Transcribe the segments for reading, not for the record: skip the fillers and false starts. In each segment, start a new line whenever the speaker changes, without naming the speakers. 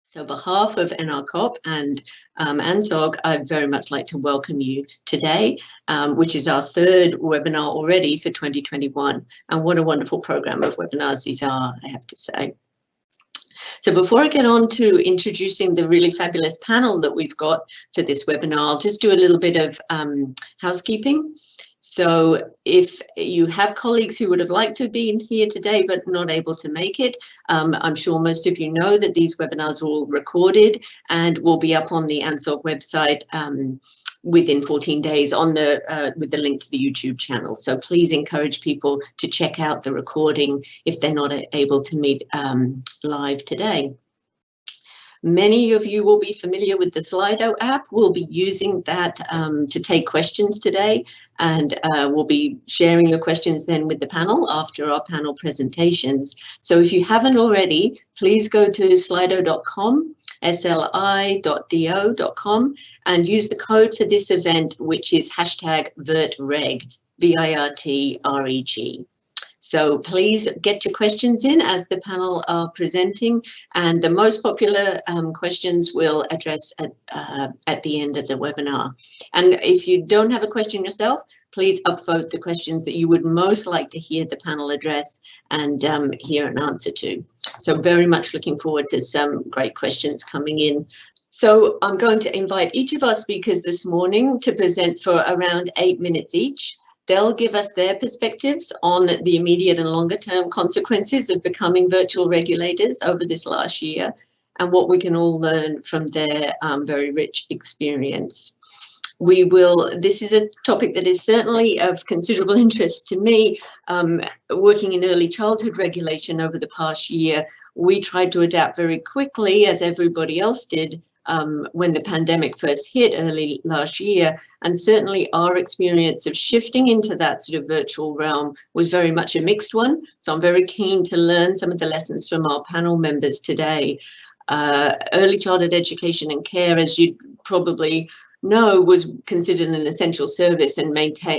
So on behalf of NRCOP and ANZOG, I'd very much like to welcome you today, which is our third webinar already for 2021. And what a wonderful program of webinars these are, I have to say. So before I get on to introducing the really fabulous panel that we've got for this webinar, I'll just do a little bit of housekeeping. So if you have colleagues who would have liked to have been here today but not able to make it, I'm sure most of you know that these webinars are all recorded and will be up on the ANZOG website within 14 days on the with the link to the YouTube channel. So please encourage people to check out the recording if they're not able to meet live today. Many of you will be familiar with the Slido app. We'll be using that to take questions today, and we'll be sharing your questions then with the panel after our panel presentations. So if you haven't already, please go to slido.com, sli.do.com, and use the code for this event, which is #VIRTREG, VIRTREG. So please get your questions in as the panel are presenting, and the most popular questions we'll address at the end of the webinar. And if you don't have a question yourself, please upvote the questions that you would most like to hear the panel address and hear an answer to. So very much looking forward to some great questions coming in. So I'm going to invite each of our speakers this morning to present for around 8 minutes each. They'll give us their perspectives on the immediate and longer term consequences of becoming virtual regulators over this last year and what we can all learn from their very rich experience. This is a topic that is certainly of considerable interest to me. Working in early childhood regulation over the past year, we tried to adapt very quickly, as everybody else did, when the pandemic first hit early last year, and certainly our experience of shifting into that sort of virtual realm was very much a mixed one. So I'm very keen to learn some of the lessons from our panel members today. Early childhood education and care, as you probably know, was considered an essential service, and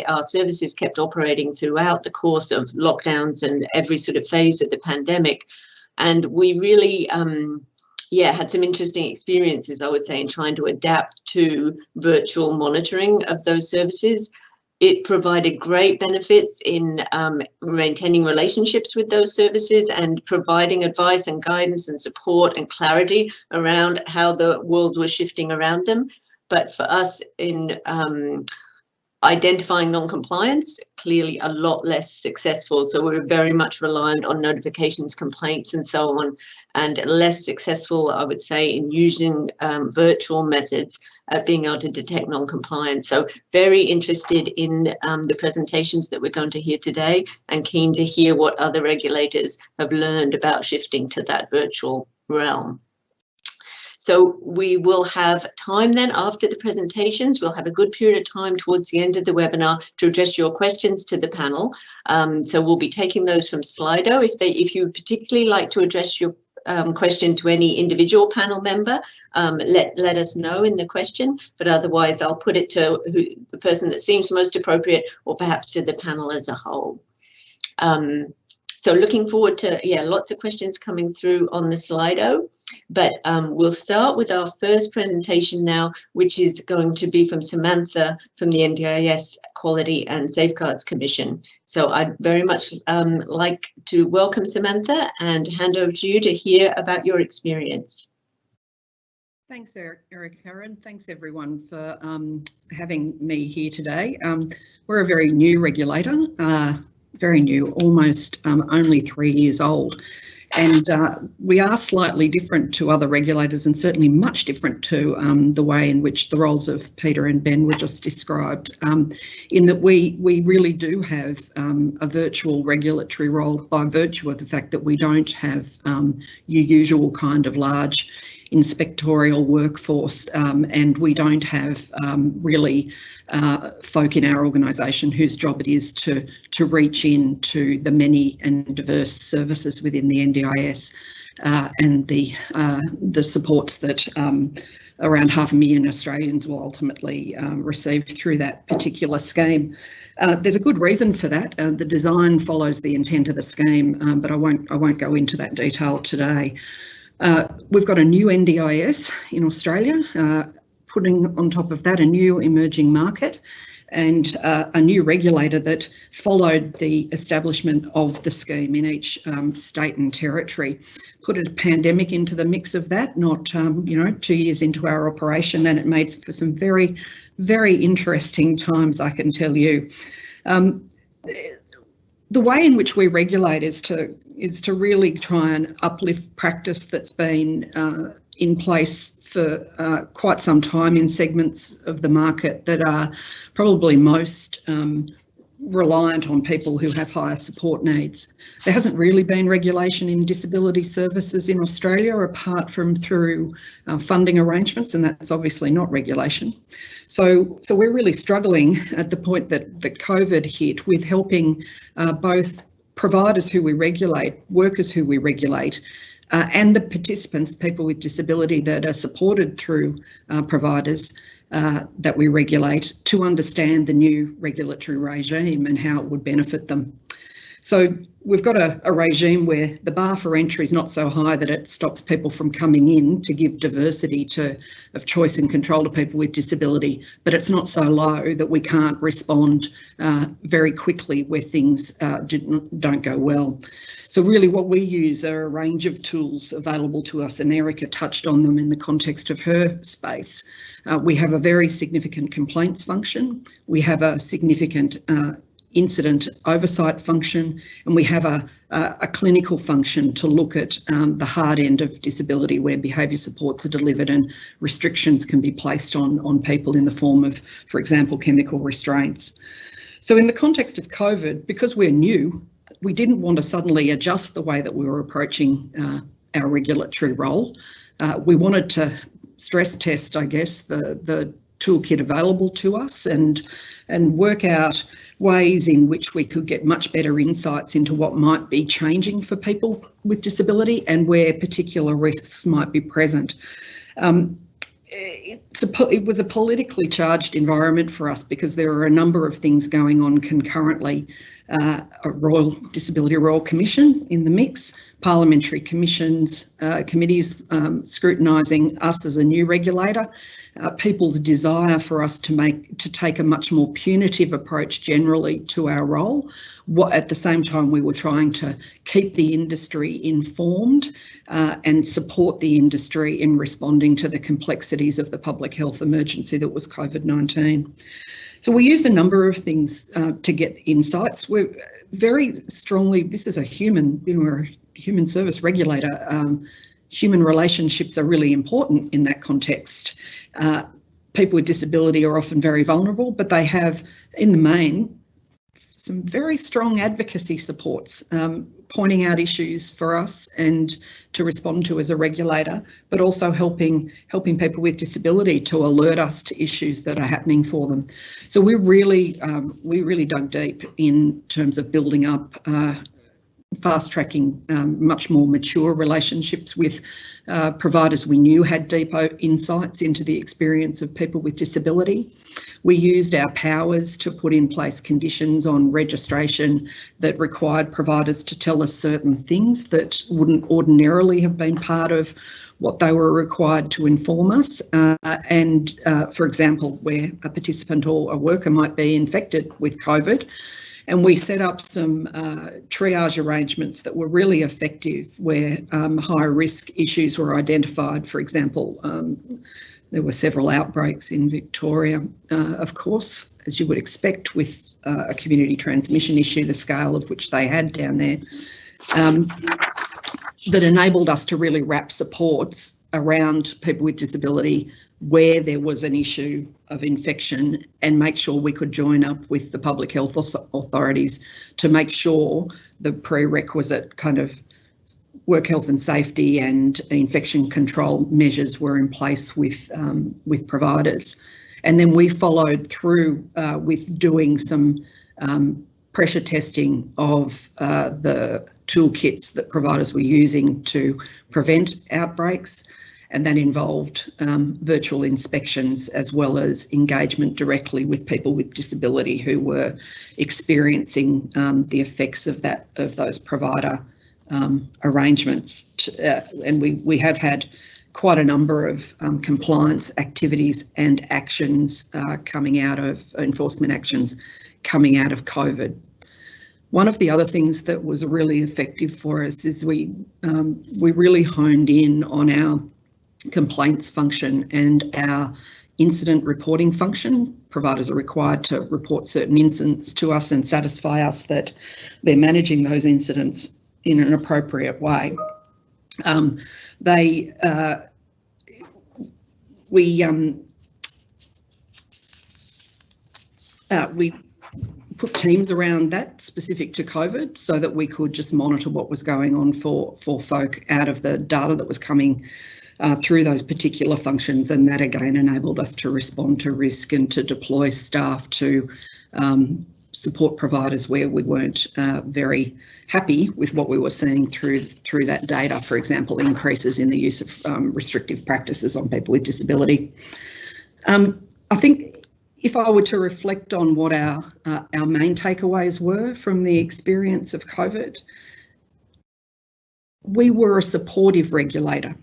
our services kept operating throughout the course of lockdowns and every sort of phase of the pandemic. And we really had some interesting experiences, I would say, in trying to adapt to virtual monitoring of those services. It provided great benefits in maintaining relationships with those services and providing advice and guidance and support and clarity around how the world was shifting around them. But for us in identifying non-compliance, clearly a lot less successful. So we were very much reliant on notifications, complaints, and so on, and less successful, I would say, in using virtual methods at being able to detect non-compliance. So very interested in the presentations that we're going to hear today, and keen to hear what other regulators have learned about shifting to that virtual realm. So we will have time then after the presentations. We'll have a good period of time towards the end of the webinar to address your questions to the panel. So we'll be taking those from Slido. If you particularly like to address your question to any individual panel member, let us know in the question, but otherwise I'll put it to the person that seems most appropriate, or perhaps to the panel as a whole. So looking forward to, lots of questions coming through on the Slido, but we'll start with our first presentation now, which is going to be from Samantha from the NDIS Quality and Safeguards Commission. So I'd very much like to welcome Samantha and hand over to you to hear about your experience.
Thanks, Erica, and thanks everyone for having me here today. We're a very new regulator. Very new, almost only 3 years old. And we are slightly different to other regulators, and certainly much different to the way in which the roles of Peter and Ben were just described, in that we really do have a virtual regulatory role by virtue of the fact that we don't have your usual kind of large inspectorial workforce, and we don't have really folk in our organisation whose job it is to reach into the many and diverse services within the NDIS and the supports that around 500,000 Australians will ultimately receive through that particular scheme. There's a good reason for that. The design follows the intent of the scheme, but I won't go into that detail today. We've got a new NDIS in Australia, putting on top of that a new emerging market and a new regulator that followed the establishment of the scheme in each state and territory. Put a pandemic into the mix of that, not 2 years into our operation, and it made for some very, very interesting times, I can tell you. The way in which we regulate is to really try and uplift practice that's been in place for quite some time in segments of the market that are probably most reliant on people who have higher support needs. There hasn't really been regulation in disability services in Australia apart from through funding arrangements, and that's obviously not regulation. So we're really struggling at the point that COVID hit with helping both providers who we regulate, workers who we regulate, and the participants, people with disability that are supported through providers that we regulate, to understand the new regulatory regime and how it would benefit them. So we've got a regime where the bar for entry is not so high that it stops people from coming in to give diversity of choice and control to people with disability, but it's not so low that we can't respond very quickly where things don't go well. So really what we use are a range of tools available to us, and Erica touched on them in the context of her space. We have a very significant complaints function. We have a significant incident oversight function, and we have a clinical function to look at the hard end of disability where behaviour supports are delivered and restrictions can be placed on people in the form of, for example, chemical restraints. So in the context of COVID, because we're new, we didn't want to suddenly adjust the way that we were approaching our regulatory role. We wanted to stress test, I guess, the toolkit available to us and work out ways in which we could get much better insights into what might be changing for people with disability and where particular risks might be present. It was a politically charged environment for us because there are a number of things going on concurrently. A Disability Royal Commission in the mix, parliamentary committees scrutinising us as a new regulator, people's desire for us to take a much more punitive approach generally to our role. At the same time, we were trying to keep the industry informed and support the industry in responding to the complexities of the public health emergency that was COVID-19. So we use a number of things to get insights. We're very strongly, this is we're a human service regulator. Human relationships are really important in that context. People with disability are often very vulnerable, but they have, in the main, some very strong advocacy supports, pointing out issues for us and to respond to as a regulator, but also helping people with disability to alert us to issues that are happening for them. So we really dug deep in terms of building up fast-tracking much more mature relationships with providers we knew had deep insights into the experience of people with disability. We used our powers to put in place conditions on registration that required providers to tell us certain things that wouldn't ordinarily have been part of what they were required to inform us. For example, where a participant or a worker might be infected with COVID, and we set up some triage arrangements that were really effective where high risk issues were identified. For example, there were several outbreaks in Victoria, of course, as you would expect with a community transmission issue, the scale of which they had down there, that enabled us to really wrap supports around people with disability where there was an issue of infection and make sure we could join up with the public health authorities to make sure the prerequisite kind of work health and safety and infection control measures were in place with providers. And then we followed through with doing some pressure testing of the toolkits that providers were using to prevent outbreaks. And that involved virtual inspections as well as engagement directly with people with disability who were experiencing the effects of those provider arrangements, and we have had quite a number of compliance activities and actions coming out of enforcement actions coming out of COVID. One of the other things that was really effective for us is we really honed in on our complaints function and our incident reporting function. Providers are required to report certain incidents to us and satisfy us that they're managing those incidents in an appropriate way. We put teams around that specific to COVID so that we could just monitor what was going on for folk out of the data that was coming through those particular functions, and that again enabled us to respond to risk and to deploy staff to support providers where we weren't very happy with what we were seeing through that data. For example, increases in the use of restrictive practices on people with disability. I think if I were to reflect on what our main takeaways were from the experience of COVID, we were a supportive regulator.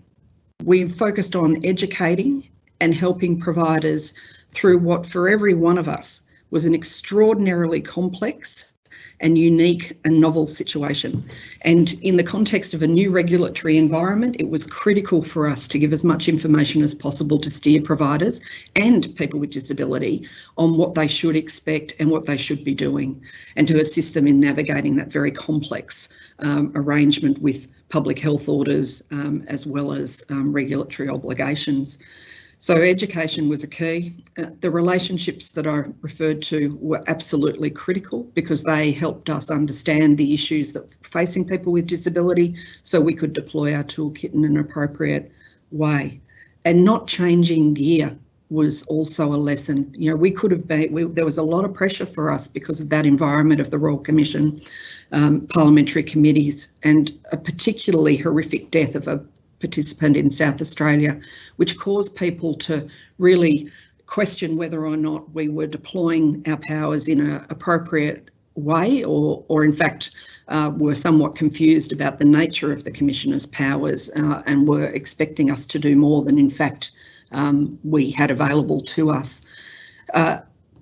We focused on educating and helping providers through what for every one of us was an extraordinarily complex and unique and novel situation. And in the context of a new regulatory environment, it was critical for us to give as much information as possible to steer providers and people with disability on what they should expect and what they should be doing, and to assist them in navigating that very complex arrangement with public health orders as well as regulatory obligations. So education was a key. The relationships that I referred to were absolutely critical because they helped us understand the issues that were facing people with disability so we could deploy our toolkit in an appropriate way. And not changing gear was also a lesson. You know, we could have been, there was a lot of pressure for us because of that environment of the Royal Commission, parliamentary committees, and a particularly horrific death of a participant in South Australia, which caused people to really question whether or not we were deploying our powers in an appropriate way, or in fact were somewhat confused about the nature of the Commissioner's powers and were expecting us to do more than in fact we had available to us.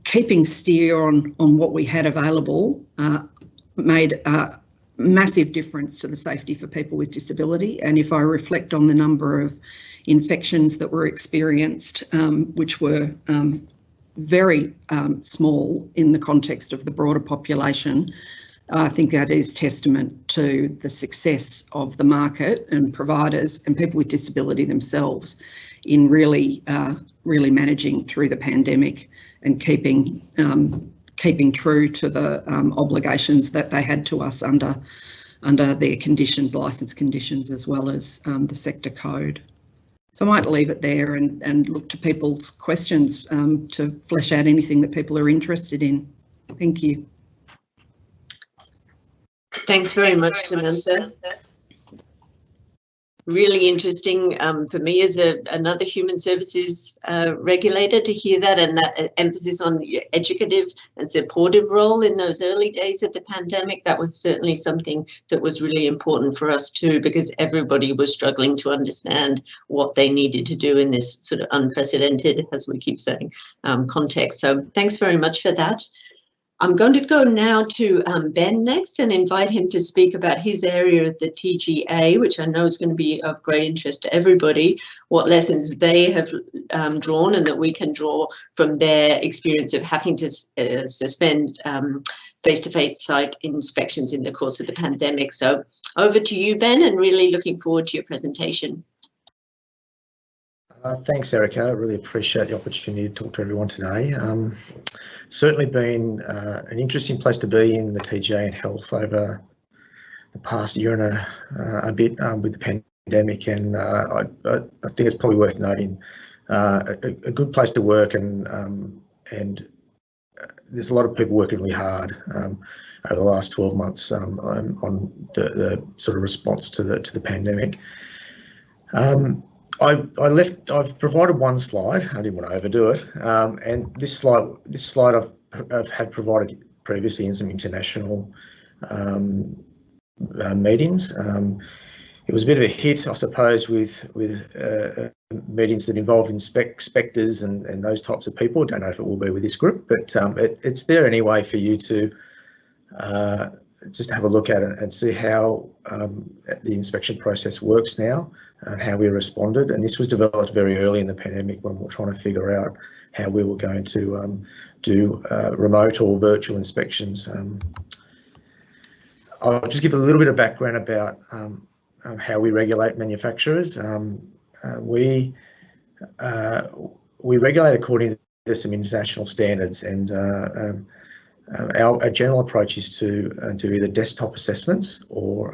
Keeping steer on what we had available made massive difference to the safety for people with disability. And if I reflect on the number of infections that were experienced, which were very small in the context of the broader population, I think that is testament to the success of the market and providers and people with disability themselves in really managing through the pandemic and keeping true to the obligations that they had to us under their conditions, licence conditions, as well as the sector code. So I might leave it there and look to people's questions to flesh out anything that people are interested in. Thank you.
Thanks very much, Samantha. Really interesting for me as another human services regulator to hear that, and that emphasis on the educative and supportive role in those early days of the pandemic. That was certainly something that was really important for us too, because everybody was struggling to understand what they needed to do in this sort of unprecedented, as we keep saying, context. So thanks very much for that. I'm going to go now to Ben next and invite him to speak about his area of the TGA, which I know is going to be of great interest to everybody, what lessons they have drawn and that we can draw from their experience of having to suspend face-to-face site inspections in the course of the pandemic. So over to you, Ben, and really looking forward to your presentation.
Thanks, Erica. I really appreciate the opportunity to talk to everyone today. Certainly been an interesting place to be in the TGA and health over the past year and a bit with the pandemic, and I think it's probably worth noting a good place to work, and there's a lot of people working really hard over the last 12 months on the sort of response to the pandemic. I've provided one slide. I didn't want to overdo it, and this slide I've had provided previously in some international meetings. It was a bit of a hit, I suppose, with meetings that involve inspectors and those types of people. Don't know if it will be with this group, but it's there anyway for you to just have a look at it and see how the inspection process works now and how we responded. And this was developed very early in the pandemic when we were trying to figure out how we were going to do remote or virtual inspections. I'll just give a little bit of background about how we regulate manufacturers. We regulate according to some international standards, and our general approach is to do either desktop assessments or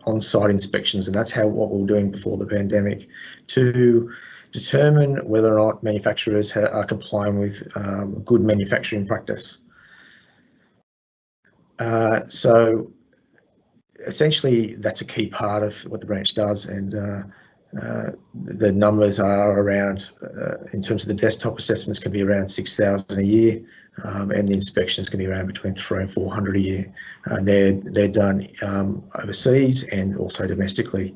on-site inspections, and that's what we were doing before the pandemic, to determine whether or not manufacturers are complying with good manufacturing practice. So essentially, that's a key part of what the branch does, and the numbers are around, in terms of the desktop assessments, can be around 6,000 a year, and the inspections can be around between 300 and 400 a year. They're done overseas and also domestically.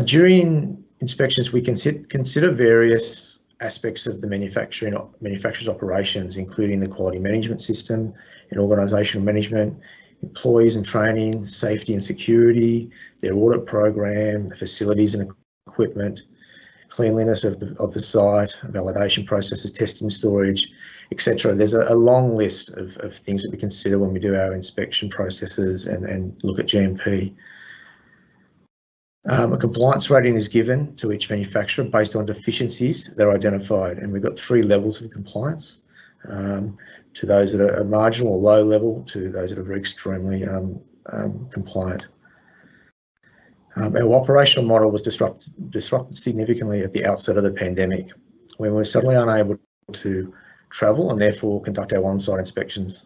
During inspections, we consider various aspects of the manufacturer's operations, including the quality management system and organisational management, employees and training, safety and security, their audit program, the facilities and equipment, cleanliness of the site, validation processes, testing, storage, etc. There's a long list of things that we consider when we do our inspection processes and look at GMP. A compliance rating is given to each manufacturer based on deficiencies that are identified, and we've got 3 levels of compliance, to those that are marginal or low level, to those that are very extremely compliant. Our operational model was disrupted significantly at the outset of the pandemic, when we were suddenly unable to travel and therefore conduct our on-site inspections.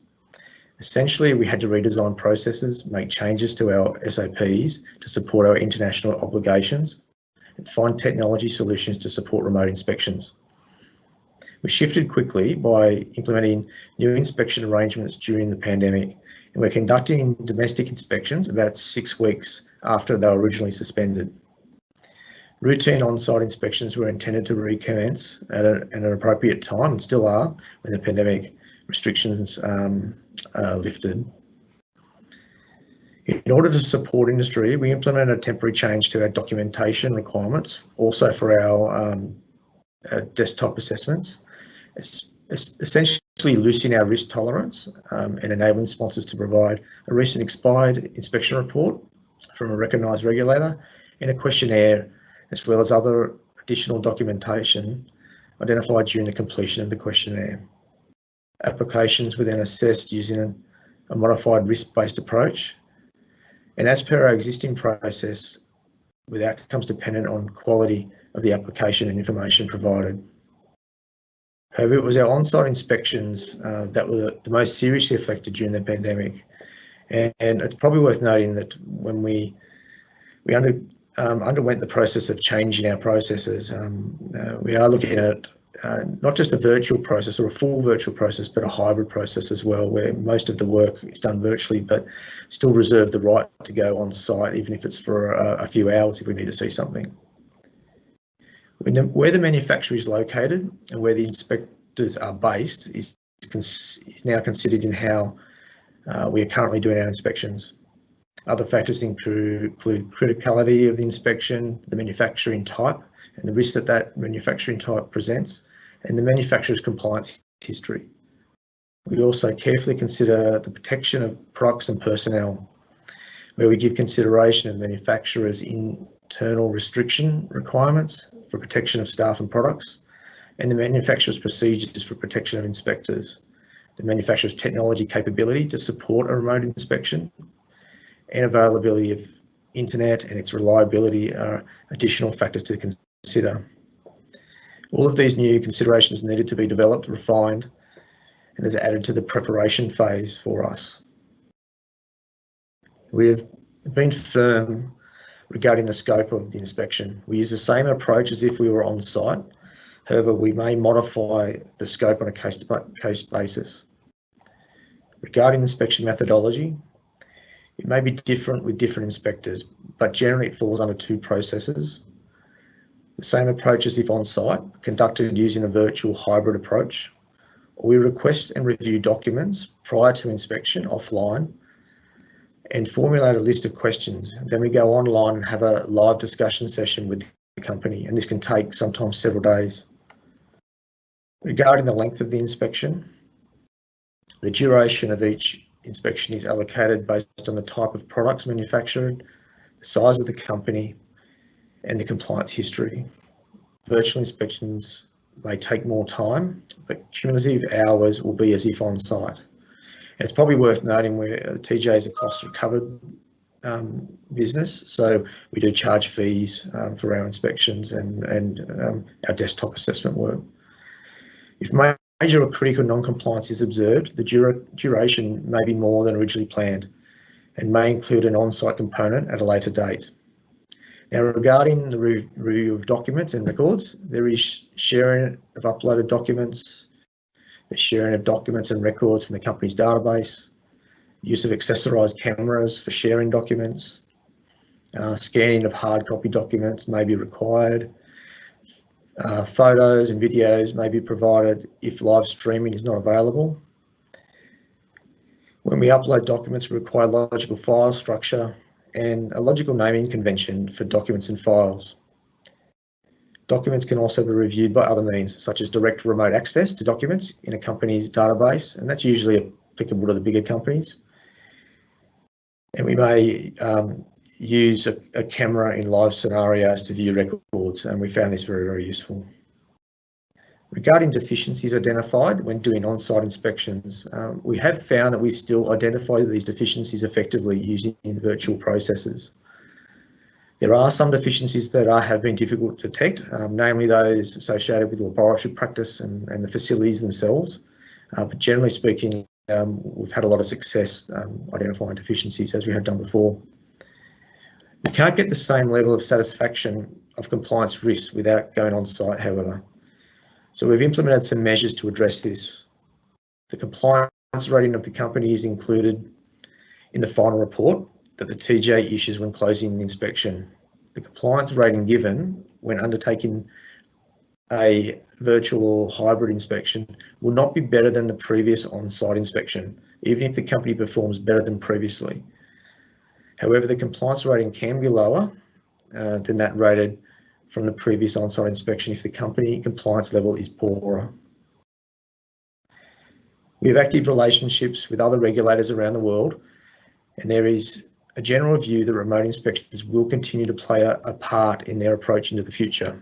Essentially, we had to redesign processes, make changes to our SOPs to support our international obligations, and find technology solutions to support remote inspections. We shifted quickly by implementing new inspection arrangements during the pandemic, and we're conducting domestic inspections about 6 weeks after they were originally suspended. Routine on-site inspections were intended to recommence at an appropriate time, and still are, when the pandemic restrictions lifted. In order to support industry, we implemented a temporary change to our documentation requirements, also for our desktop assessments. It's essentially loosening our risk tolerance and enabling sponsors to provide a recent expired inspection report from a recognised regulator and a questionnaire, as well as other additional documentation identified during the completion of the questionnaire. Applications were then assessed using a modified risk-based approach, and as per our existing process, with outcomes dependent on quality of the application and information provided. However, it was our on-site inspections that were the most seriously affected during the pandemic, and it's probably worth noting that when we underwent the process of changing our processes, we are looking at not just a virtual process or a full virtual process, but a hybrid process as well, where most of the work is done virtually, but still reserve the right to go on site, even if it's for a few hours if we need to see something. Where the manufacturer is located and where the inspectors are based is now considered in how we are currently doing our inspections. Other factors include criticality of the inspection, the manufacturing type, and the risk that manufacturing type presents, and the manufacturer's compliance history. We also carefully consider the protection of products and personnel, where we give consideration of the manufacturer's internal restriction requirements for protection of staff and products, and the manufacturer's procedures for protection of inspectors, the manufacturer's technology capability to support a remote inspection, and availability of internet and its reliability are additional factors to consider. All of these new considerations needed to be developed, refined, and is added to the preparation phase for us. We have been firm regarding the scope of the inspection. We use the same approach as if we were on site. However, we may modify the scope on a case-to-case basis. Regarding inspection methodology, It may be different with different inspectors, but generally it falls under two processes. The same approach as if on-site, conducted using a virtual hybrid approach. We request and review documents prior to inspection offline and formulate a list of questions. Then we go online and have a live discussion session with the company, and this can take sometimes several days. Regarding the length of the inspection, the duration of each inspection is allocated based on the type of products manufactured, the size of the company, and the compliance history. Virtual inspections may take more time, but cumulative hours will be as if on site. And it's probably worth noting where the TJ is a cost recovered business, so we do charge fees for our inspections and our desktop assessment work. If major or critical non-compliance is observed, the duration may be more than originally planned and may include an on-site component at a later date. Now, regarding the review of documents and records, there is sharing of uploaded documents, the sharing of documents and records from the company's database, use of accessorised cameras for sharing documents, scanning of hard copy documents may be required, photos and videos may be provided if live streaming is not available. When we upload documents, we require logical file structure and a logical naming convention for documents and files. Documents can also be reviewed by other means, such as direct remote access to documents in a company's database, and that's usually applicable to the bigger companies. And we may use a camera in live scenarios to view records, and we found this very, very useful. Regarding deficiencies identified when doing on-site inspections, we have found that we still identify these deficiencies effectively using virtual processes. There are some deficiencies that have been difficult to detect, namely those associated with laboratory practice and the facilities themselves. But generally speaking, we've had a lot of success identifying deficiencies as we have done before. We can't get the same level of satisfaction of compliance risks without going on site, however. So we've implemented some measures to address this. The compliance rating of the company is included in the final report that the TJ issues when closing the inspection. The compliance rating given when undertaking a virtual or hybrid inspection will not be better than the previous on-site inspection, even if the company performs better than previously. However, the compliance rating can be lower than that rated from the previous on-site inspection if the company compliance level is poorer. We have active relationships with other regulators around the world, and there is a general view that remote inspections will continue to play a part in their approach into the future.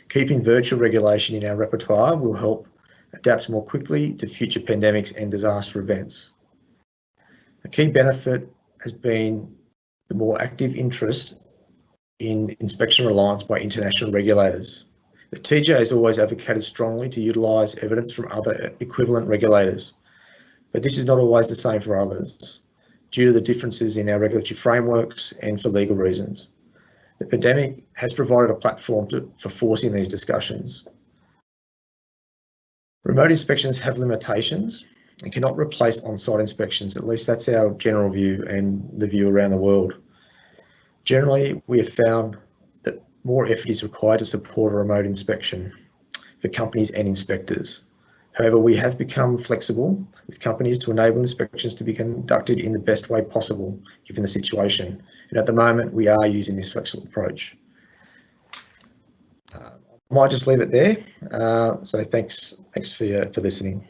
Keeping virtual regulation in our repertoire will help adapt more quickly to future pandemics and disaster events. A key benefit has been the more active interest in inspection reliance by international regulators. The TJ has always advocated strongly to utilise evidence from other equivalent regulators, but this is not always the same for others, due to the differences in our regulatory frameworks and for legal reasons. The pandemic has provided a platform for forcing these discussions. Remote inspections have limitations and cannot replace on-site inspections, at least that's our general view and the view around the world. Generally, we have found that more effort is required to support a remote inspection for companies and inspectors. However, we have become flexible with companies to enable inspections to be conducted in the best way possible, given the situation. And at the moment, we are using this flexible approach. I might just leave it there. So thanks for listening.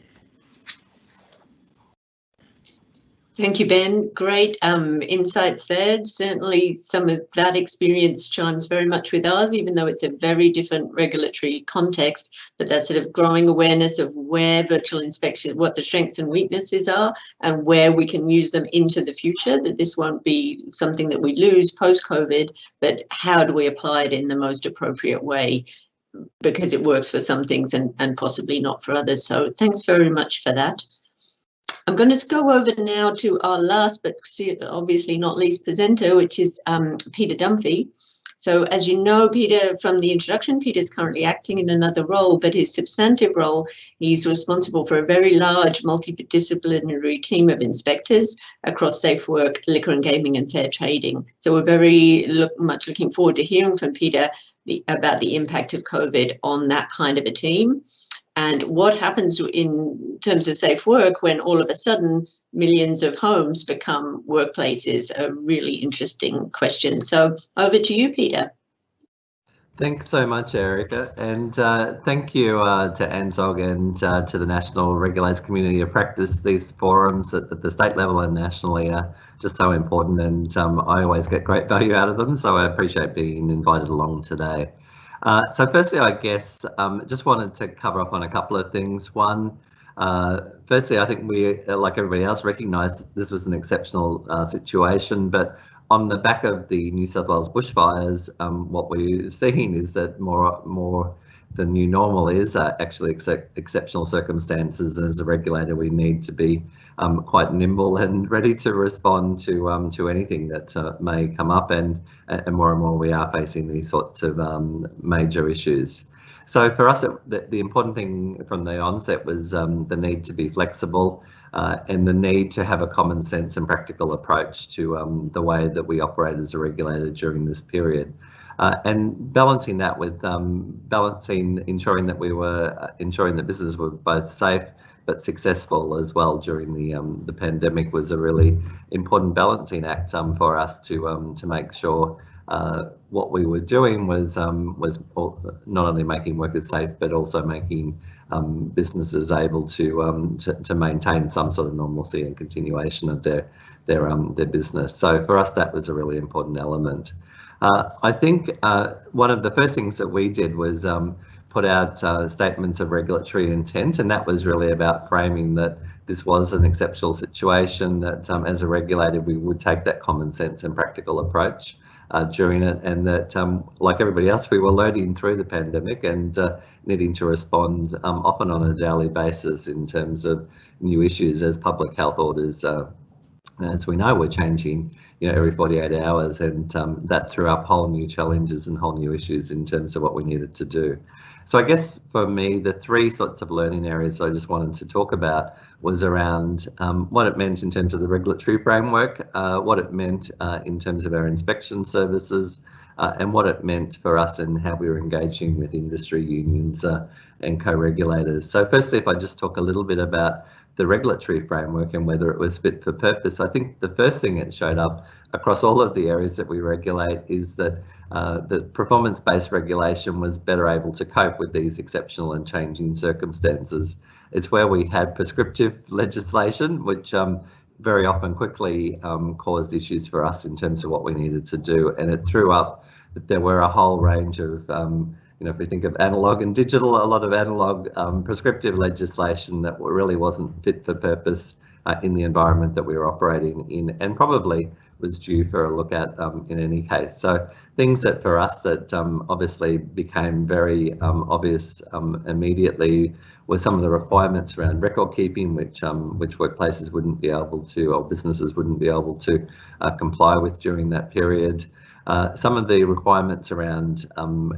Thank you, Ben. Great insights there. Certainly some of that experience chimes very much with ours, even though it's a very different regulatory context, but that sort of growing awareness of where virtual inspection, what the strengths and weaknesses are and where we can use them into the future, that this won't be something that we lose post-COVID, but how do we apply it in the most appropriate way, because it works for some things and possibly not for others. So thanks very much for that. I'm going to go over now to our last, but obviously not least presenter, which is Peter Dunphy. So as you know, Peter, from the introduction, Peter's currently acting in another role, but his substantive role, he's responsible for a very large multidisciplinary team of inspectors across safe work, liquor and gaming and fair trading. So we're very much looking forward to hearing from Peter about the impact of COVID on that kind of a team. And what happens in terms of safe work when all of a sudden millions of homes become workplaces? A really interesting question. So over to you, Peter.
Thanks so much, Erica, and thank you to ANZOG and to the National Regulators Community of Practice. These forums at the state level and nationally are just so important, and I always get great value out of them, so I appreciate being invited along today. So firstly, I guess, just wanted to cover off on a couple of things. One, firstly, I think we, like everybody else, recognise this was an exceptional situation, but on the back of the New South Wales bushfires, what we're seeing is that more the new normal is actually exceptional circumstances. As a regulator, we need to be quite nimble and ready to respond to anything that may come up, and more we are facing these sorts of major issues. So for us, the important thing from the onset was the need to be flexible and the need to have a common sense and practical approach to the way that we operate as a regulator during this period. And balancing that with ensuring that businesses were both safe but successful as well during the pandemic was a really important balancing act for us to make sure what we were doing was not only making workers safe but also making businesses able to maintain some sort of normalcy and continuation of their business. So for us, that was a really important element. I think one of the first things that we did was put out statements of regulatory intent, and that was really about framing that this was an exceptional situation, that as a regulator we would take that common sense and practical approach during it, and that like everybody else, we were learning through the pandemic and needing to respond often on a daily basis in terms of new issues as public health orders, as we know, we're changing every 48 hours, and that threw up whole new challenges and whole new issues in terms of what we needed to do. So I guess for me, the three sorts of learning areas I just wanted to talk about was around what it meant in terms of the regulatory framework, what it meant in terms of our inspection services, and what it meant for us and how we were engaging with industry unions and co-regulators. So firstly, if I just talk a little bit about the regulatory framework and whether it was fit for purpose, I think the first thing that showed up across all of the areas that we regulate is that the performance-based regulation was better able to cope with these exceptional and changing circumstances. It's where we had prescriptive legislation, which very often quickly caused issues for us in terms of what we needed to do, and it threw up that there were a whole range of if we think of analog and digital, a lot of analog prescriptive legislation that really wasn't fit for purpose in the environment that we were operating in, and probably was due for a look at in any case. So things that for us that obviously became very obvious immediately were some of the requirements around record keeping, which workplaces wouldn't be able to, or businesses wouldn't be able to comply with during that period. Some of the requirements around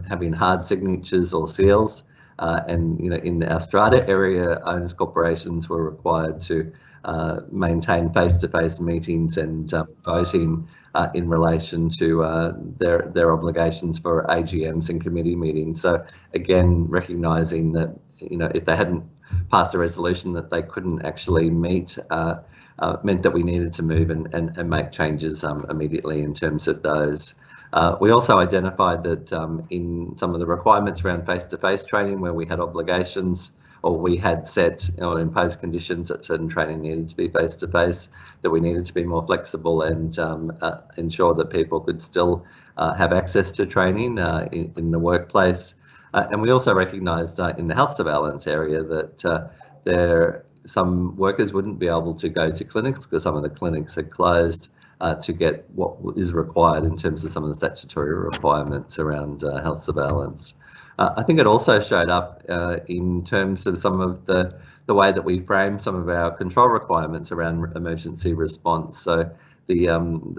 having hard signatures or seals, and in our strata area, owners corporations were required to maintain face-to-face meetings and voting in relation to their obligations for AGMs and committee meetings. So again, recognising that if they hadn't passed a resolution that they couldn't actually meet, meant that we needed to move and make changes immediately in terms of those. We also identified that in some of the requirements around face-to-face training, where we had obligations or we had set or imposed conditions that certain training needed to be face-to-face, that we needed to be more flexible and ensure that people could still have access to training in the workplace. And we also recognised in the health surveillance area that some workers wouldn't be able to go to clinics because some of the clinics had closed to get what is required in terms of some of the statutory requirements around health surveillance. I think it also showed up in terms of some of the way that we frame some of our control requirements around emergency response. So the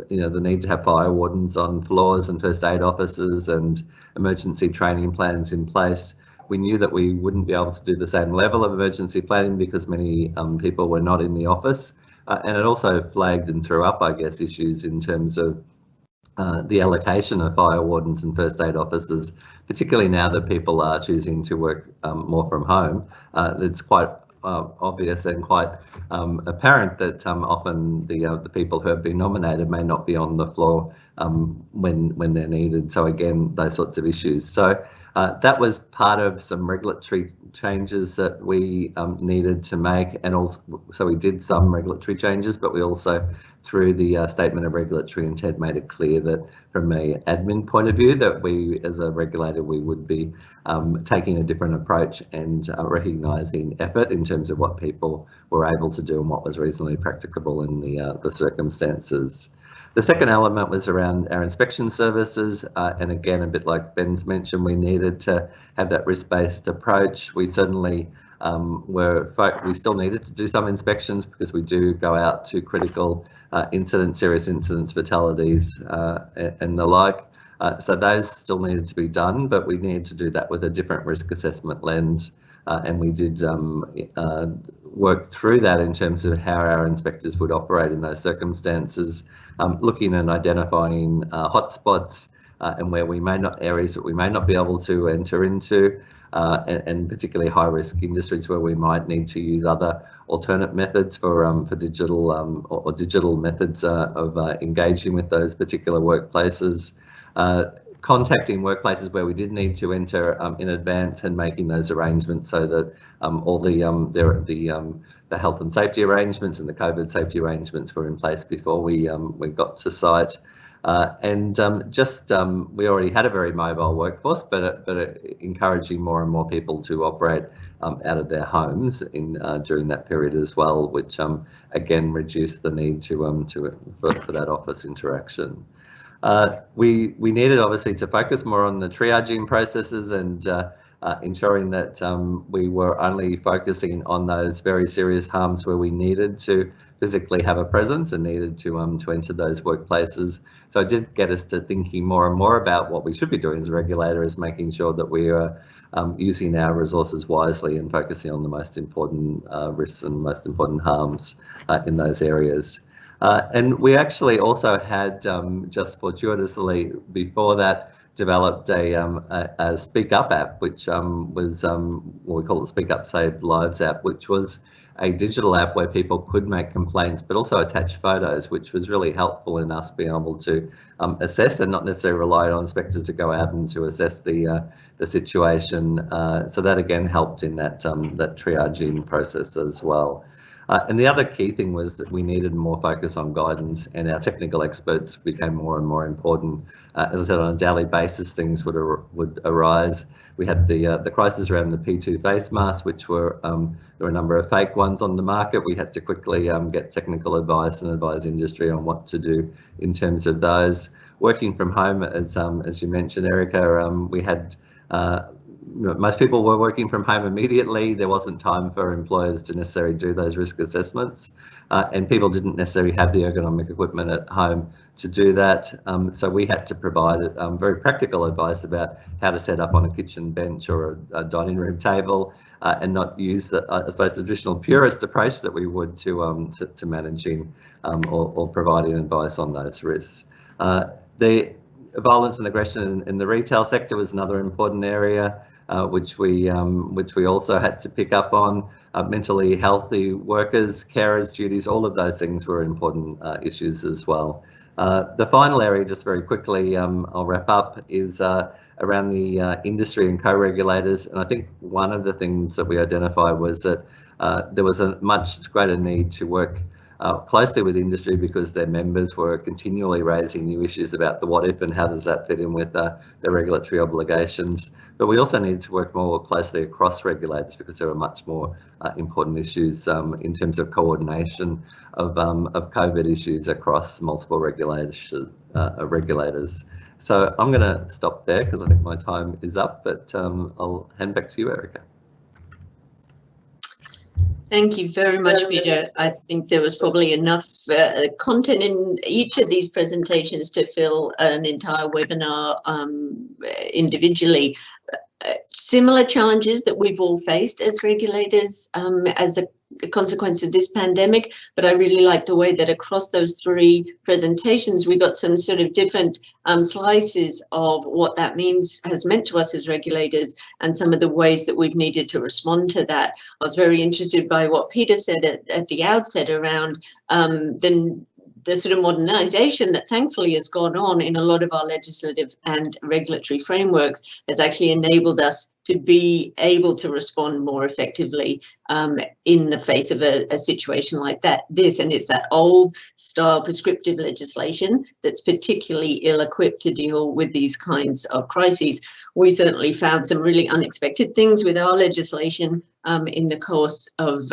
the need to have fire wardens on floors and first aid officers and emergency training plans in place. We knew that we wouldn't be able to do the same level of emergency planning because many people were not in the office, and it also flagged and threw up, I guess, issues in terms of the allocation of fire wardens and first aid officers, particularly now that people are choosing to work more from home. It's quite obvious and quite apparent that often the people who have been nominated may not be on the floor when they're needed. So again, those sorts of issues. So that was part of some regulatory changes that we needed to make, and also so we did some regulatory changes, but we also, through the statement of regulatory intent, made it clear that from an admin point of view that we as a regulator we would be taking a different approach and recognising effort in terms of what people were able to do and what was reasonably practicable in the circumstances. The second element was around our inspection services, and again, a bit like Ben's mentioned, we needed to have that risk-based approach. We certainly we still needed to do some inspections because we do go out to critical incidents, serious incidents, fatalities, and the like. So those still needed to be done, but we needed to do that with a different risk assessment lens. And we did work through that in terms of how our inspectors would operate in those circumstances, looking and identifying hotspots and where we may not, areas that we may not be able to enter into, and particularly high risk industries where we might need to use other alternate methods for digital or digital methods of engaging with those particular workplaces. Contacting workplaces where we did need to enter in advance and making those arrangements so that all the health and safety arrangements and the COVID safety arrangements were in place before we got to site. We already had a very mobile workforce, but encouraging more and more people to operate out of their homes during that period as well, which again reduced the need for that office interaction. We needed obviously to focus more on the triaging processes and ensuring that we were only focusing on those very serious harms where we needed to physically have a presence and needed to enter those workplaces. So it did get us to thinking more and more about what we should be doing as a regulator, is making sure that we are using our resources wisely and focusing on the most important risks and most important harms in those areas. And we actually also had, just fortuitously before that, developed a Speak Up app, which was what we call the Speak Up Save Lives app, which was a digital app where people could make complaints but also attach photos, which was really helpful in us being able to assess and not necessarily rely on inspectors to go out and to assess the situation. So that again helped in that triaging process as well. And the other key thing was that we needed more focus on guidance, and our technical experts became more and more important. As I said, on a daily basis, things would arise. We had the crisis around the P2 face masks, which were there were a number of fake ones on the market. We had to quickly get technical advice and advise industry on what to do in terms of those. Working from home, as you mentioned, Erica, we had. Most people were working from home immediately. There wasn't time for employers to necessarily do those risk assessments, and people didn't necessarily have the ergonomic equipment at home to do that. So we had to provide very practical advice about how to set up on a kitchen bench or a dining room table, and not use the, I suppose, the traditional purist approach that we would to managing or providing advice on those risks. The violence and aggression in the retail sector was another important area. Which we also had to pick up on. Mentally healthy workers, carers, duties, all of those things were important issues as well. The final area, just very quickly, I'll wrap up, is around the industry and co-regulators. And I think one of the things that we identified was that there was a much greater need to work closely with industry because their members were continually raising new issues about the what if and how does that fit in with their regulatory obligations. But we also needed to work more closely across regulators because there are much more important issues in terms of coordination of COVID issues across multiple regulators. So I'm going to stop there because I think my time is up, but I'll hand back to you, Erica.
Thank you very much, Peter. I think there was probably enough content in each of these presentations to fill an entire webinar individually. Similar challenges that we've all faced as regulators as a consequence of this pandemic, but I really like the way that across those three presentations we got some sort of different slices of what that has meant to us as regulators and some of the ways that we've needed to respond to that. I was very interested by what Peter said at the outset around the sort of modernisation that thankfully has gone on in a lot of our legislative and regulatory frameworks has actually enabled us to be able to respond more effectively in the face of a situation like this. And it's that old style prescriptive legislation that's particularly ill-equipped to deal with these kinds of crises. We certainly found some really unexpected things with our legislation in the course of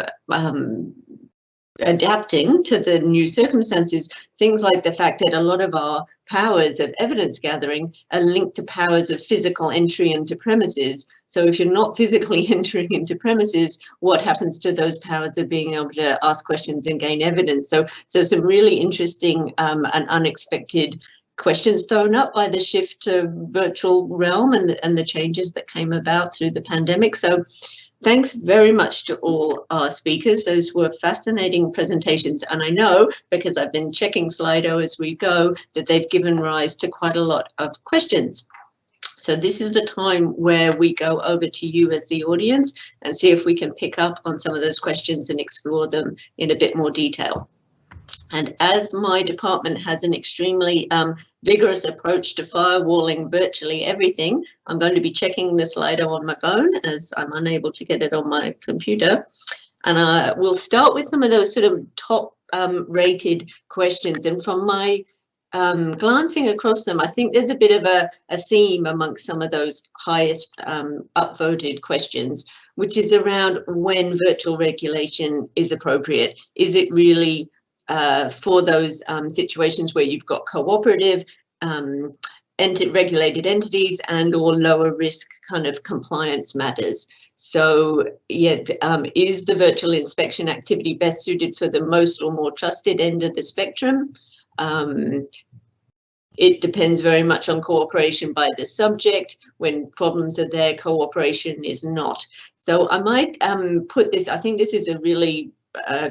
adapting to the new circumstances, things like the fact that a lot of our powers of evidence gathering are linked to powers of physical entry into premises. So if you're not physically entering into premises, what happens to those powers of being able to ask questions and gain evidence? So some really interesting and unexpected questions thrown up by the shift to virtual realm and the changes that came about through the pandemic. So thanks very much to all our speakers. Those were fascinating presentations. And I know, because I've been checking Slido as we go, that they've given rise to quite a lot of questions. So this is the time where we go over to you as the audience and see if we can pick up on some of those questions and explore them in a bit more detail. And as my department has an extremely vigorous approach to firewalling virtually everything, I'm going to be checking the Slido on my phone as I'm unable to get it on my computer. And we'll start with some of those sort of top rated questions. And from my glancing across them, I think there's a bit of a theme amongst some of those highest upvoted questions, which is around when virtual regulation is appropriate. Is it really for those situations where you've got cooperative regulated entities and or lower risk kind of compliance matters? So yeah, is the virtual inspection activity best suited for the most or more trusted end of the spectrum? It depends very much on cooperation by the subject. When problems are there, cooperation is not. So I might put this, I think this is a really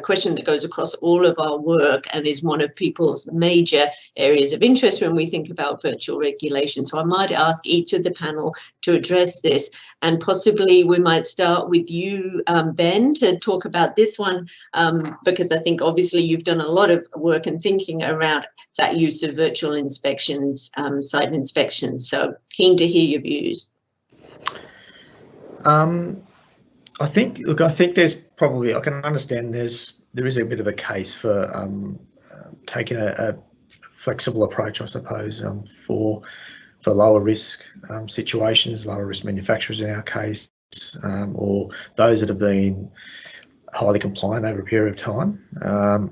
question that goes across all of our work and is one of people's major areas of interest when we think about virtual regulation. So I might ask each of the panel to address this, and possibly we might start with you, Ben, to talk about this one, because I think obviously you've done a lot of work and thinking around that use of virtual inspections, site inspections. So keen to hear your views.
I think there's probably, I can understand there is a bit of a case for taking a flexible approach, I suppose, for lower risk situations, lower risk manufacturers in our case, or those that have been highly compliant over a period of time.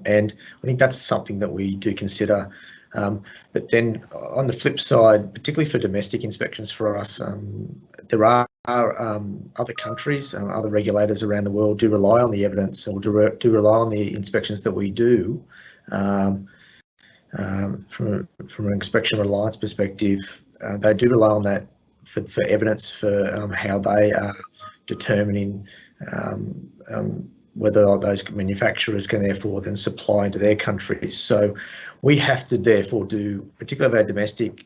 And I think that's something that we do consider. But then on the flip side, particularly for domestic inspections for us, there are other countries, other regulators around the world do rely on the evidence or do rely on the inspections that we do from an inspection reliance perspective. They do rely on that for evidence for how they are determining whether those manufacturers can therefore then supply into their countries. So we have to therefore do, particularly of our domestic,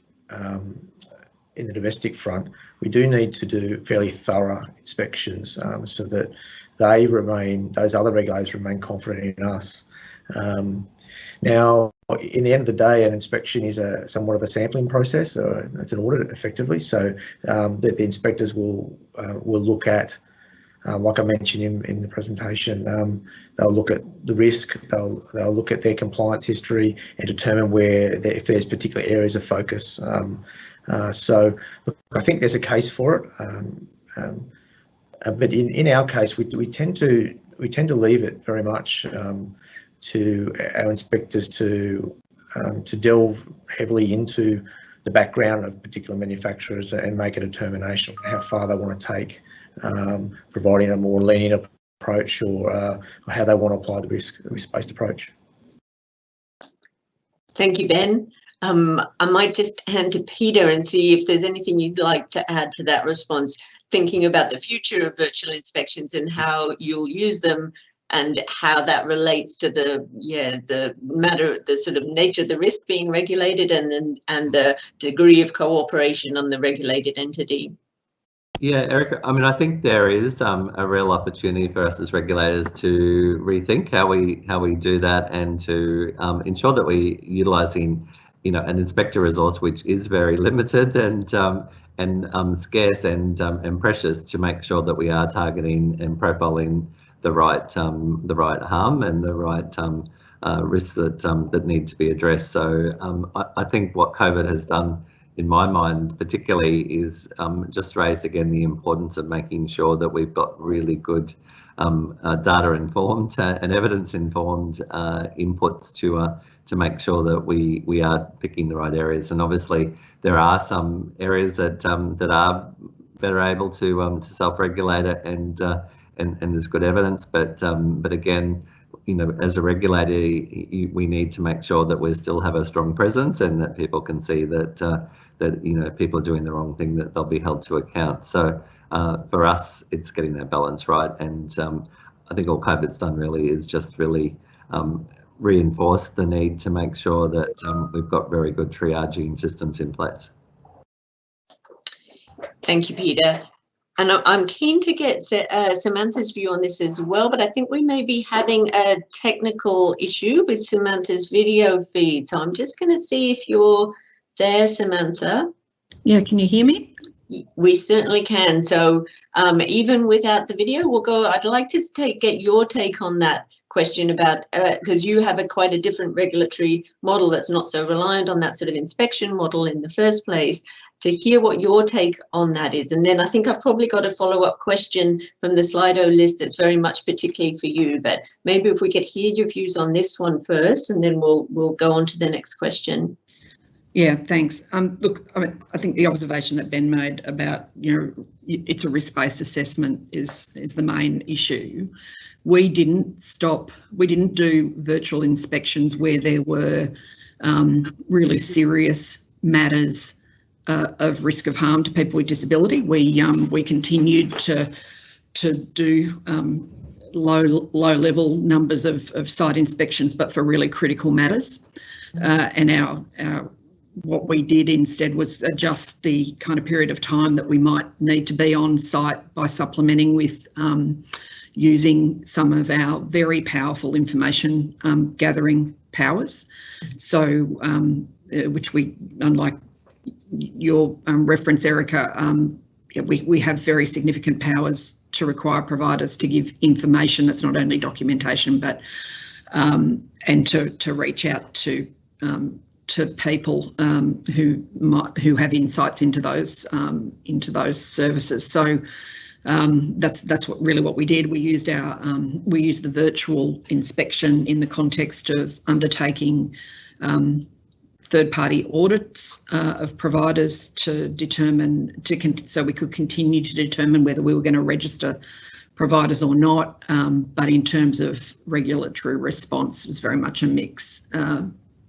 in the domestic front, we do need to do fairly thorough inspections so that those other regulators remain confident in us. Now, in the end of the day, an inspection is somewhat of a sampling process, so it's an audit effectively. So the inspectors will look at, like I mentioned in the presentation, they'll look at the risk, they'll look at their compliance history and determine if there's particular areas of focus. So look, I think there's a case for it, but in our case, we tend to leave it very much to our inspectors to delve heavily into the background of particular manufacturers and make a determination on how far they want to take, providing a more lenient approach or how they want to apply the risk-based approach.
Thank you, Ben. I might just hand to Peter and see if there's anything you'd like to add to that response, thinking about the future of virtual inspections and how you'll use them and how that relates to the matter, the sort of nature of the risk being regulated and the degree of cooperation on the regulated entity.
Yeah, Erica, I mean, I think there is a real opportunity for us as regulators to rethink how we do that and to ensure that we're utilising, you know, an inspector resource which is very limited and scarce and precious, to make sure that we are targeting and profiling the right harm and the right risks that need to be addressed. So I think what COVID has done, in my mind particularly, is just raised again the importance of making sure that we've got really good data informed and evidence informed inputs to make sure that we are picking the right areas. And obviously there are some areas that are better able to self-regulate it and there's good evidence, but again, you know, as a regulator, we need to make sure that we still have a strong presence and that people can see that you know, people are doing the wrong thing, that they'll be held to account. So for us, it's getting that balance right. And I think all COVID's done really is just really reinforce the need to make sure that we've got very good triaging systems in place.
Thank you, Peter. And I'm keen to get Samantha's view on this as well, but I think we may be having a technical issue with Samantha's video feed. So I'm just going to see if you're there, Samantha.
Yeah, can you hear me?
We certainly can. So even without the video, we'll go. I'd like to get your take on that question about, because you have quite a different regulatory model that's not so reliant on that sort of inspection model in the first place, to hear what your take on that is. And then I think I've probably got a follow-up question from the Slido list that's very much particularly for you, but maybe if we could hear your views on this one first, and then we'll go on to the next question.
Yeah, thanks. Look, I think the observation that Ben made about, you know, it's a risk-based assessment is the main issue. We didn't do virtual inspections where there were really serious matters of risk of harm to people with disability. We continued to do low-level numbers of site inspections, but for really critical matters. And our what we did instead was adjust the kind of period of time that we might need to be on site by supplementing with using some of our very powerful information gathering powers. So, which we, unlike your reference, Erica, we have very significant powers to require providers to give information that's not only documentation, but and to reach out to people who have insights into those services. So that's what we did. We used the virtual inspection in the context of undertaking third-party audits of providers to determine so we could continue to determine whether we were going to register providers or not. But in terms of regulatory response, it was very much a mix.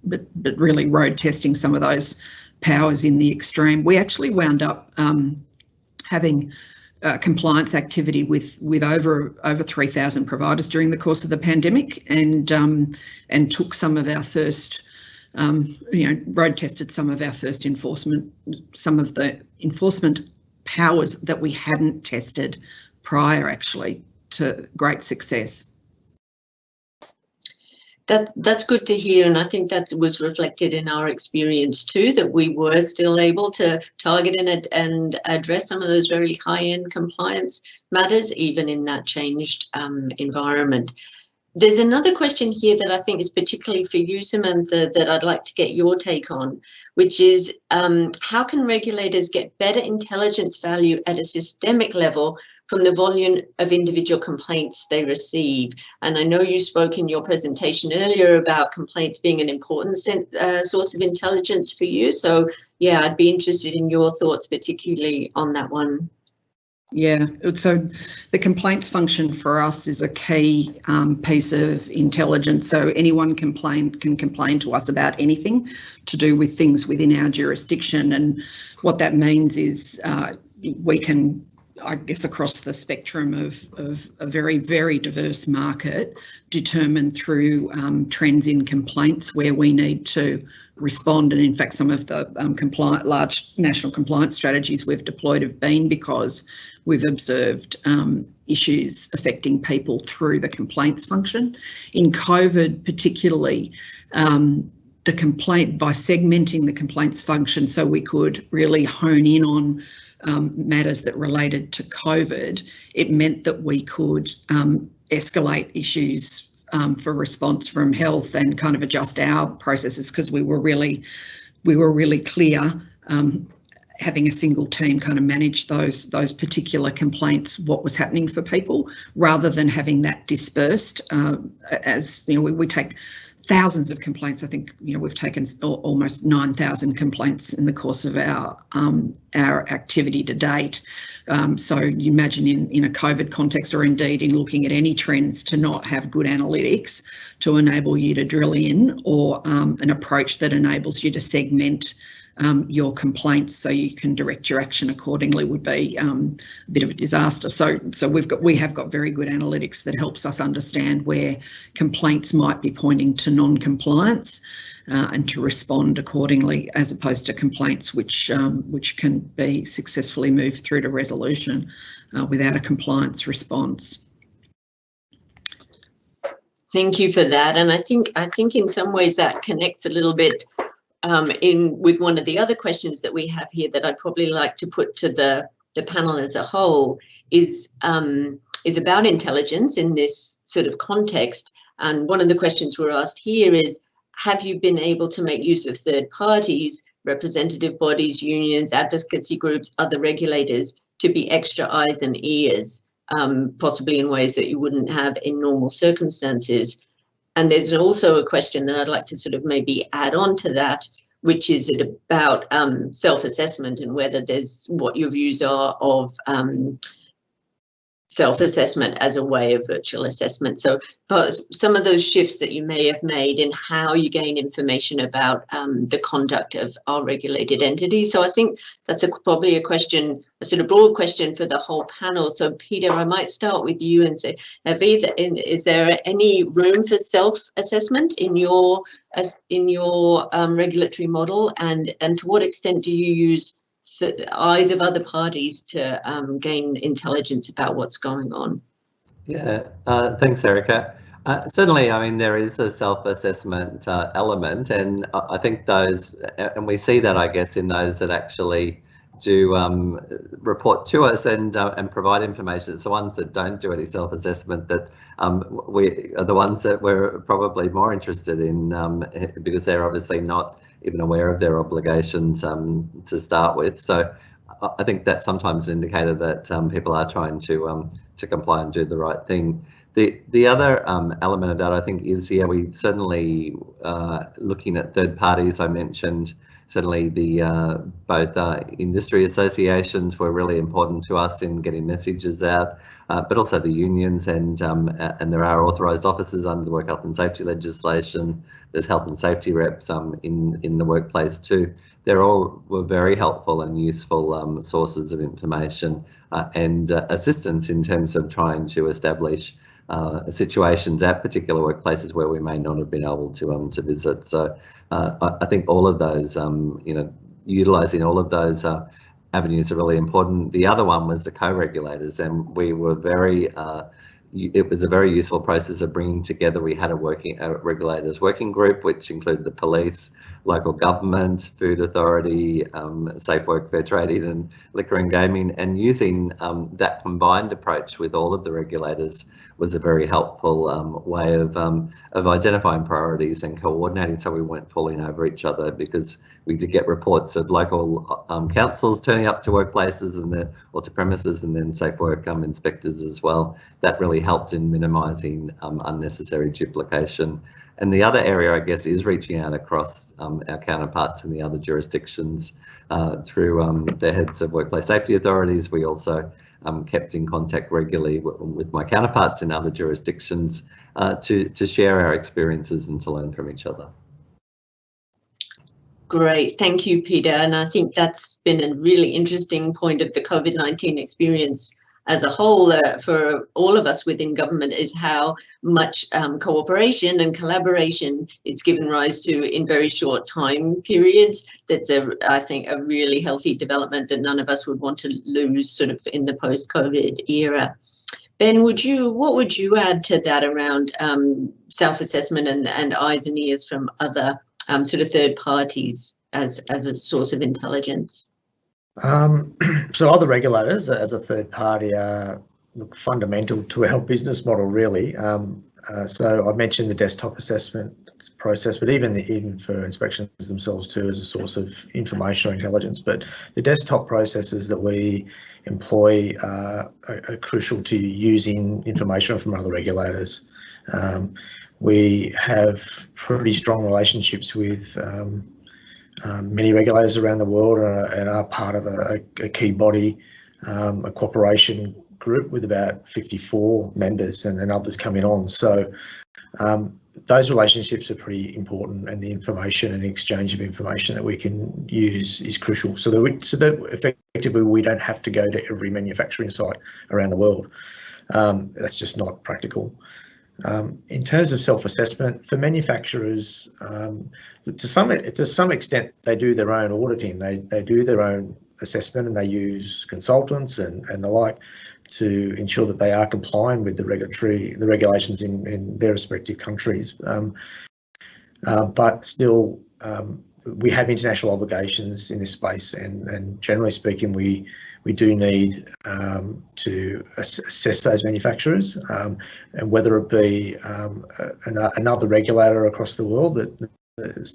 But really road testing some of those powers in the extreme. We actually wound up having compliance activity with over 3,000 providers during the course of the pandemic, and took some of our first, road tested some of our first enforcement, some of the enforcement powers that we hadn't tested prior, actually, to great success.
That's good to hear, and I think that was reflected in our experience too, that we were still able to target and address some of those very high-end compliance matters, even in that changed environment. There's another question here that I think is particularly for you, Samantha, that I'd like to get your take on, which is how can regulators get better intelligence value at a systemic level from the volume of individual complaints they receive? And I know you spoke in your presentation earlier about complaints being an important source of intelligence for you. So yeah, I'd be interested in your thoughts, particularly on that one.
Yeah, so the complaints function for us is a key piece of intelligence. So anyone can complain to us about anything to do with things within our jurisdiction. And what that means is we can, I guess, across the spectrum of a very, very diverse market, determine through trends in complaints where we need to respond. And in fact, some of the large national compliance strategies we've deployed have been because we've observed issues affecting people through the complaints function. In COVID particularly, the complaint, by segmenting the complaints function so we could really hone in on matters that related to COVID, it meant that we could escalate issues for response from health and kind of adjust our processes, because we were really clear, having a single team kind of manage those particular complaints, what was happening for people, rather than having that dispersed. As you know, we take thousands of complaints. I think, you know, we've taken almost 9,000 complaints in the course of our activity to date. So you imagine in a COVID context, or indeed in looking at any trends, to not have good analytics to enable you to drill in, or an approach that enables you to segment your complaints so you can direct your action accordingly would be a bit of a disaster. So we have got very good analytics that helps us understand where complaints might be pointing to non-compliance and to respond accordingly, as opposed to complaints which can be successfully moved through to resolution without a compliance response.
Thank you for that. And I think in some ways that connects a little bit with one of the other questions that we have here that I'd probably like to put to the panel as a whole is about intelligence in this sort of context. And one of the questions we're asked here is, have you been able to make use of third parties, representative bodies, unions, advocacy groups, other regulators, to be extra eyes and ears, possibly in ways that you wouldn't have in normal circumstances? And there's also a question that I'd like to sort of maybe add on to that, which is about self-assessment, and whether there's, what your views are of self-assessment as a way of virtual assessment. So some of those shifts that you may have made in how you gain information about the conduct of our regulated entities. So I think that's probably a question, a sort of broad question for the whole panel. So Peter, I might start with you and say, is there any room for self-assessment in your regulatory model, and to what extent do you use the eyes of other parties to gain intelligence about what's going on?
Yeah, thanks, Erica. Certainly, I mean, there is a self-assessment element, and I think those, and we see that, I guess, in those that actually do report to us and provide information. It's the ones that don't do any self-assessment that we are the ones that we're probably more interested in, because they're obviously not even aware of their obligations to start with. So I think that's sometimes an indicator that people are trying to comply and do the right thing. The other element of that, I think, is, yeah, we certainly looking at third parties. I mentioned certainly the both industry associations were really important to us in getting messages out, but also the unions, and there are authorised officers under the work health and safety legislation. There's health and safety reps in the workplace too. They're all were very helpful and useful sources of information and assistance in terms of trying to establish situations at particular workplaces where we may not have been able to visit. So I think all of those, you know, utilising all of those avenues are really important. The other one was the co-regulators, and we were very, it was a very useful process of bringing together. We had a regulators working group, which included the police, local government, food authority, Safe Work, Fair Trading and liquor and gaming, and using that combined approach with all of the regulators was a very helpful way of identifying priorities and coordinating, so we weren't falling over each other, because we did get reports of local councils turning up to workplaces or to premises, and then Safe Work inspectors as well. That really helped in minimising unnecessary duplication. And the other area, I guess, is reaching out across our counterparts in the other jurisdictions through the heads of workplace safety authorities. We also kept in contact regularly with my counterparts in other jurisdictions to share our experiences and to learn from each other.
Great, thank you, Peter. And I think that's been a really interesting point of the COVID-19 experience as a whole for all of us within government, is how much cooperation and collaboration it's given rise to in very short time periods. That's, I think, a really healthy development that none of us would want to lose sort of in the post-COVID era. Ben, what would you add to that around self-assessment and eyes and ears from other sort of third parties as a source of intelligence?
So other regulators as a third party are fundamental to our business model, really. So I mentioned the desktop assessment process, but even for inspections themselves too, as a source of information or intelligence. But the desktop processes that we employ are crucial to using information from other regulators. We have pretty strong relationships with many regulators around the world and are part of a key body, a cooperation group with about 54 members and others coming on. So those relationships are pretty important, and the information and exchange of information that we can use is crucial. So that effectively we don't have to go to every manufacturing site around the world. That's just not practical. In terms of self-assessment, for manufacturers, to some extent, they do their own auditing. They do their own assessment, and they use consultants and the like to ensure that they are complying with the regulations in their respective countries. But still, we have international obligations in this space, and generally speaking, we do need to assess those manufacturers, and whether it be another regulator across the world that's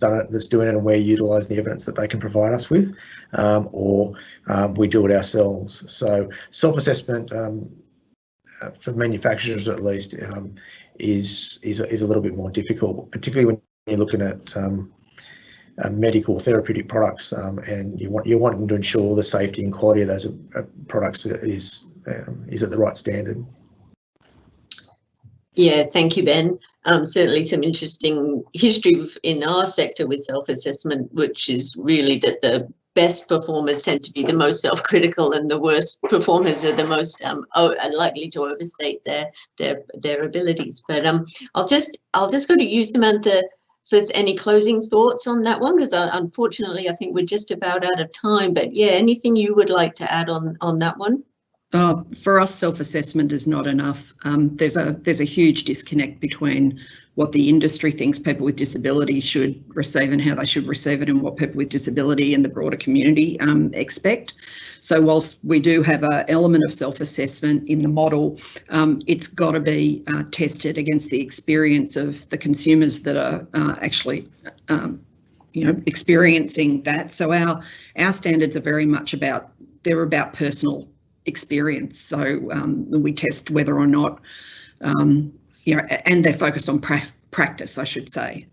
doing it, and we're utilising the evidence that they can provide us with, or we do it ourselves. So self-assessment for manufacturers, at least, is a little bit more difficult, particularly when you're looking at medical therapeutic products, and you're wanting to ensure the safety and quality of those products is at the right standard.
Yeah, thank you, Ben. Certainly some interesting history in our sector with self-assessment, which is really that the best performers tend to be the most self-critical, and the worst performers are the most likely to overstate their abilities. But I'll just go to you, Samantha, for any closing thoughts on that one, because unfortunately I think we're just about out of time. But yeah, anything you would like to add on that one?
For us, self-assessment is not enough. There's a huge disconnect between what the industry thinks people with disability should receive and how they should receive it, and what people with disability and the broader community expect. So whilst we do have an element of self-assessment in the model, it's got to be tested against the experience of the consumers that are actually experiencing that. So our standards are very much about personal experience. So we test whether or not, and they're focused on practice, I should say.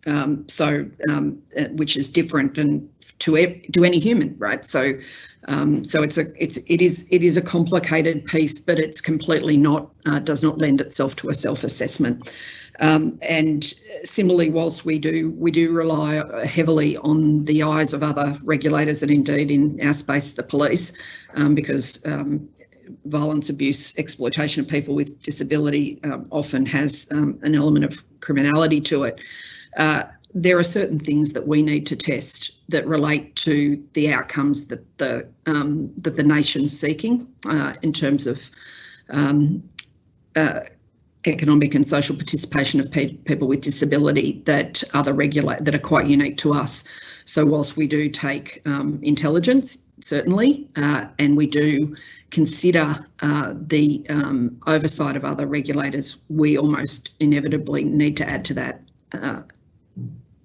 Which is different and to any human, right? So it is a complicated piece, but it's completely does not lend itself to a self-assessment. And similarly, whilst we do rely heavily on the eyes of other regulators, and indeed in our space, the police, because violence, abuse, exploitation of people with disability often has an element of criminality to it. There are certain things that we need to test that relate to the outcomes that the nation's seeking in terms of economic and social participation of people with disability that are quite unique to us. So whilst we do take intelligence, certainly, and we do consider the oversight of other regulators, we almost inevitably need to add to that.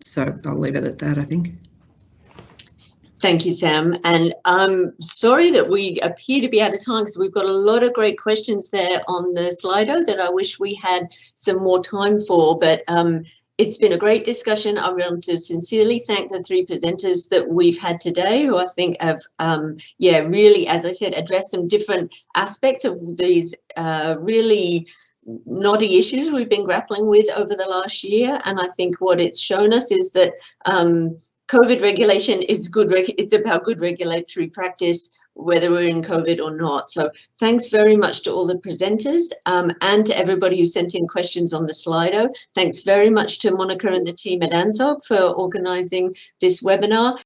So I'll leave it at that, I think.
Thank you, Sam. And I'm sorry that we appear to be out of time, because we've got a lot of great questions there on the Slido that I wish we had some more time for. But it's been a great discussion. I want to sincerely thank the three presenters that we've had today, who I think have, yeah, really, as I said, addressed some different aspects of these really knotty issues we've been grappling with over the last year. And I think what it's shown us is that COVID regulation is good. It's about good regulatory practice, whether we're in COVID or not. So thanks very much to all the presenters and to everybody who sent in questions on the Slido. Thanks very much to Monica and the team at ANZOG for organising this webinar.